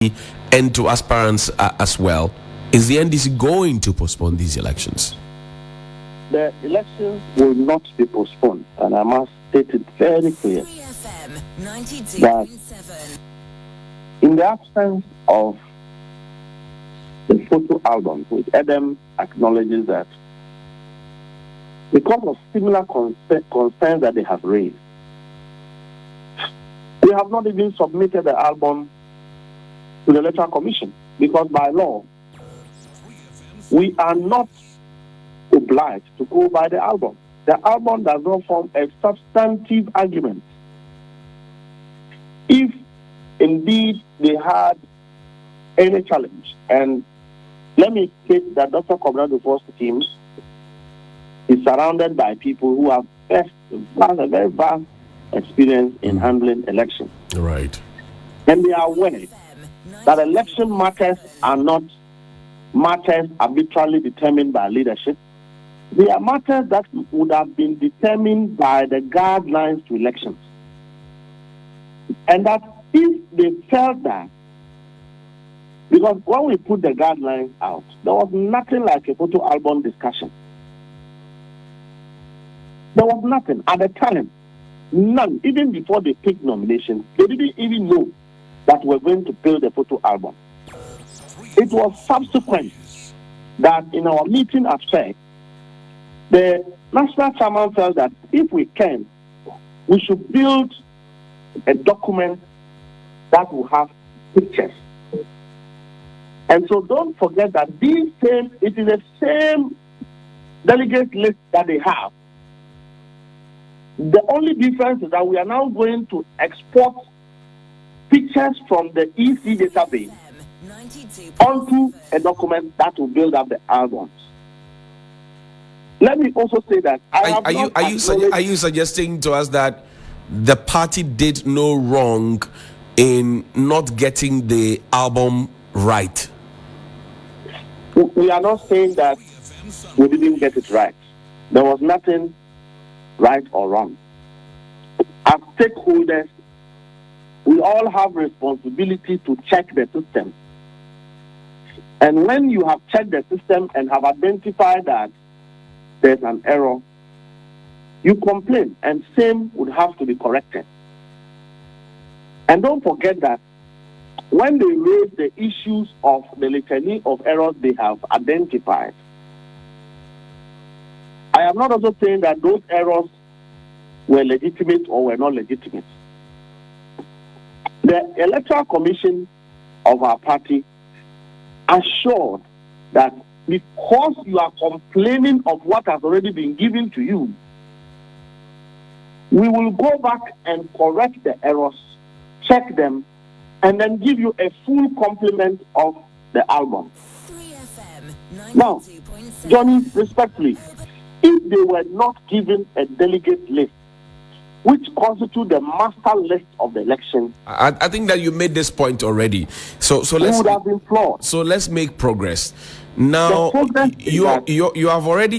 and to aspirants as well. Is the NDC going to postpone these elections? The elections will not be postponed, and I must state it very clear that in the absence of the photo album, which Adam acknowledges that because of similar concerns that they have raised, we have not even submitted the album to the Electoral Commission, because by law, we are not obliged to go by the album. The album does not form a substantive argument. If indeed they had any challenge, and let me state that Dr. Gbande team is surrounded by people who have a very vast experience in handling elections. Right. And they are aware that election matters are not matters arbitrarily determined by leadership. They are matters that would have been determined by the guidelines to elections. And that if they felt that, because when we put the guidelines out, there was nothing like a photo album discussion. There was nothing at the time. None. Even before they picked nominations, they didn't even know that we're going to build a photo album. It was subsequent that in our meeting at FEC, the national chairman felt that if we can, we should build a document that will have pictures. And so don't forget that it is the same delegate list that they have. The only difference is that we are now going to export pictures from the EC database onto a document that will build up the albums. Let me also say that are you suggesting to us that the party did no wrong in not getting the album right? We are not saying that we didn't get it right. There was nothing right or wrong. As stakeholders, we all have responsibility to check the system. And when you have checked the system and have identified that there's an error, you complain, and same would have to be corrected. And don't forget that when they raise the issues of the litany of errors they have identified, I am not also saying that those errors were legitimate or were not legitimate. The Electoral Commission of our party assured that because you are complaining of what has already been given to you, we will go back and correct the errors, check them, and then give you a full complement of the album. Now, Johnny, respectfully, if they were not given a delegate list, which constitute the master list of the election, I think that you made this point already. So let's would have been flawed. So let's make progress. Now you have already